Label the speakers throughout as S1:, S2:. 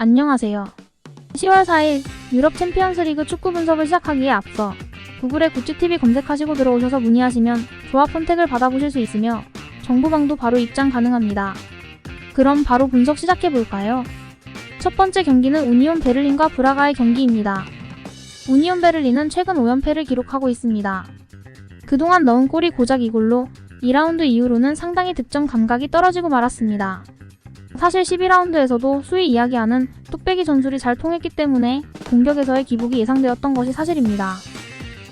S1: 안녕하세요. 10월 4일 유럽 챔피언스리그 축구 분석을 시작하기에 앞서 구글에 굿즈TV 검색하시고 들어오셔서 문의하시면 조합 선택을 받아보실 수 있으며 정보방도 바로 입장 가능합니다. 그럼 바로 분석 시작해볼까요? 첫 번째 경기는 우니온 베를린과 브라가의 경기입니다. 우니온 베를린은 최근 5연패를 기록하고 있습니다. 그동안 넣은 골이 고작 2골로 2라운드 이후로는 상당히 득점 감각이 떨어지고 말았습니다. 사실 12라운드에서도 수위 이야기하는 뚝배기 전술이 잘 통했기 때문에 공격에서의 기복이 예상되었던 것이 사실입니다.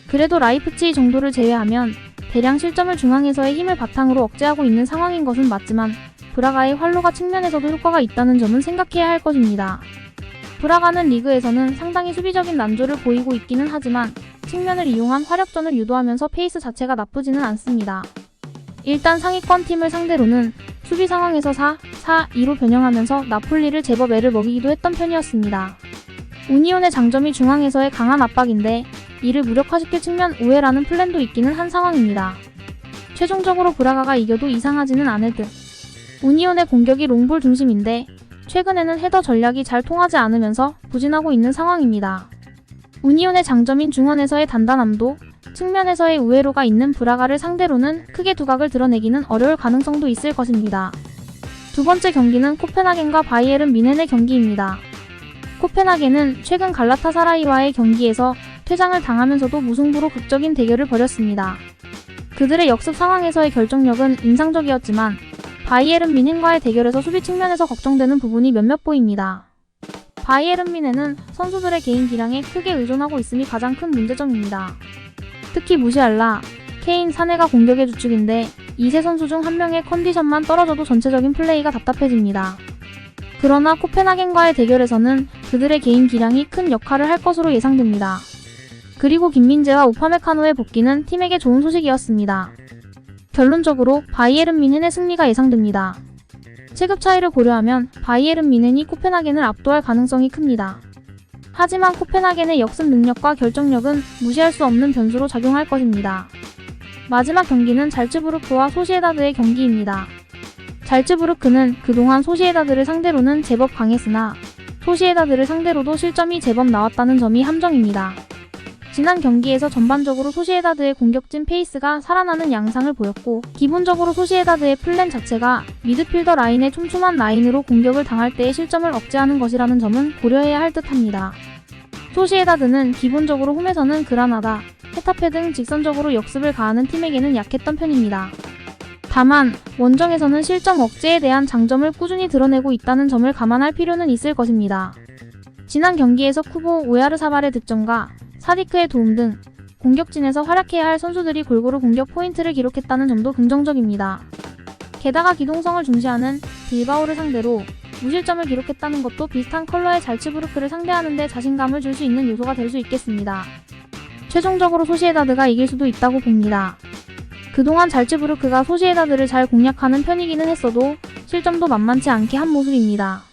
S1: 그래도 라이프치히 정도를 제외하면 대량 실점을 중앙에서의 힘을 바탕으로 억제하고 있는 상황인 것은 맞지만 브라가의 활로가 측면에서도 효과가 있다는 점은 생각해야 할 것입니다. 브라가는 리그에서는 상당히 수비적인 난조를 보이고 있기는 하지만 측면을 이용한 화력전을 유도하면서 페이스 자체가 나쁘지는 않습니다. 일단 상위권 팀을 상대로는 수비 상황에서 4-4-2로 변형하면서 나폴리를 제법 애를 먹이기도 했던 편이었습니다. 우니온의 장점이 중앙에서의 강한 압박인데 이를 무력화시킬 측면 우회라는 플랜도 있기는 한 상황입니다. 최종적으로 브라가가 이겨도 이상하지는 않을 듯. 우니온의 공격이 롱볼 중심인데 최근에는 헤더 전략이 잘 통하지 않으면서 부진하고 있는 상황입니다. 우니온의 장점인 중원에서의 단단함도 측면에서의 우회로가 있는 브라가를 상대로는 크게 두각을 드러내기는 어려울 가능성도 있을 것입니다. 두 번째 경기는 코펜하겐과 바이에른 뮌헨의 경기입니다. 코펜하겐은 최근 갈라타사라이와의 경기에서 퇴장을 당하면서도 무승부로 극적인 대결을 벌였습니다. 그들의 역습 상황에서의 결정력은 인상적이었지만 바이에른 뮌헨과의 대결에서 수비 측면에서 걱정되는 부분이 몇몇 보입니다. 바이에른 뮌헨은 선수들의 개인 기량에 크게 의존하고 있음이 가장 큰 문제점입니다. 특히 무시알라, 케인, 사네가 공격의 주축인데 이 세 선수 중 한 명의 컨디션만 떨어져도 전체적인 플레이가 답답해집니다. 그러나 코펜하겐과의 대결에서는 그들의 개인 기량이 큰 역할을 할 것으로 예상됩니다. 그리고 김민재와 우파메카노의 복귀는 팀에게 좋은 소식이었습니다. 결론적으로 바이에른 뮌헨의 승리가 예상됩니다. 체급 차이를 고려하면 바이에른 뮌헨이 코펜하겐을 압도할 가능성이 큽니다. 하지만 코펜하겐의 역습 능력과 결정력은 무시할 수 없는 변수로 작용할 것입니다. 마지막 경기는 잘츠부르크와 소시에다드의 경기입니다. 잘츠부르크는 그동안 소시에다드를 상대로는 제법 강했으나 소시에다드를 상대로도 실점이 제법 나왔다는 점이 함정입니다. 지난 경기에서 전반적으로 소시에다드의 공격진 페이스가 살아나는 양상을 보였고 기본적으로 소시에다드의 플랜 자체가 미드필더 라인의 촘촘한 라인으로 공격을 당할 때의 실점을 억제하는 것이라는 점은 고려해야 할 듯합니다. 소시에다드는 기본적으로 홈에서는 그라나다, 헤타페 등 직선적으로 역습을 가하는 팀에게는 약했던 편입니다. 다만 원정에서는 실점 억제에 대한 장점을 꾸준히 드러내고 있다는 점을 감안할 필요는 있을 것입니다. 지난 경기에서 쿠보 오야르사발의 득점과 사디크의 도움 등 공격진에서 활약해야 할 선수들이 골고루 공격 포인트를 기록했다는 점도 긍정적입니다. 게다가 기동성을 중시하는 빌바오를 상대로 무실점을 기록했다는 것도 비슷한 컬러의 잘츠부르크를 상대하는 데 자신감을 줄 수 있는 요소가 될 수 있겠습니다. 최종적으로 소시에다드가 이길 수도 있다고 봅니다. 그동안 잘츠부르크가 소시에다드를 잘 공략하는 편이기는 했어도 실점도 만만치 않게 한 모습입니다.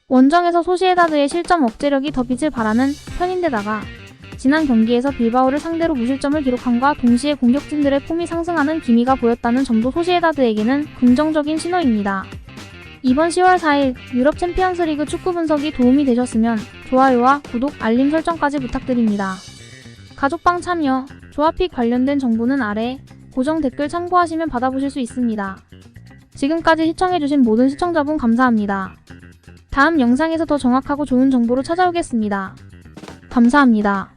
S1: 원정에서 소시에다드의 실점 억제력이 더 빛을 발하는 편인데다가 지난 경기에서 빌바오를 상대로 무실점을 기록함과 동시에 공격진들의 폼이 상승하는 기미가 보였다는 점도 소시에다드에게는 긍정적인 신호입니다. 이번 10월 4일 유럽 챔피언스리그 축구 분석이 도움이 되셨으면 좋아요와 구독, 알림 설정까지 부탁드립니다. 가족방 참여, 조합픽 관련된 정보는 아래 고정 댓글 참고하시면 받아보실 수 있습니다. 지금까지 시청해주신 모든 시청자분 감사합니다. 다음 영상에서 더 정확하고 좋은 정보로 찾아오겠습니다. 감사합니다.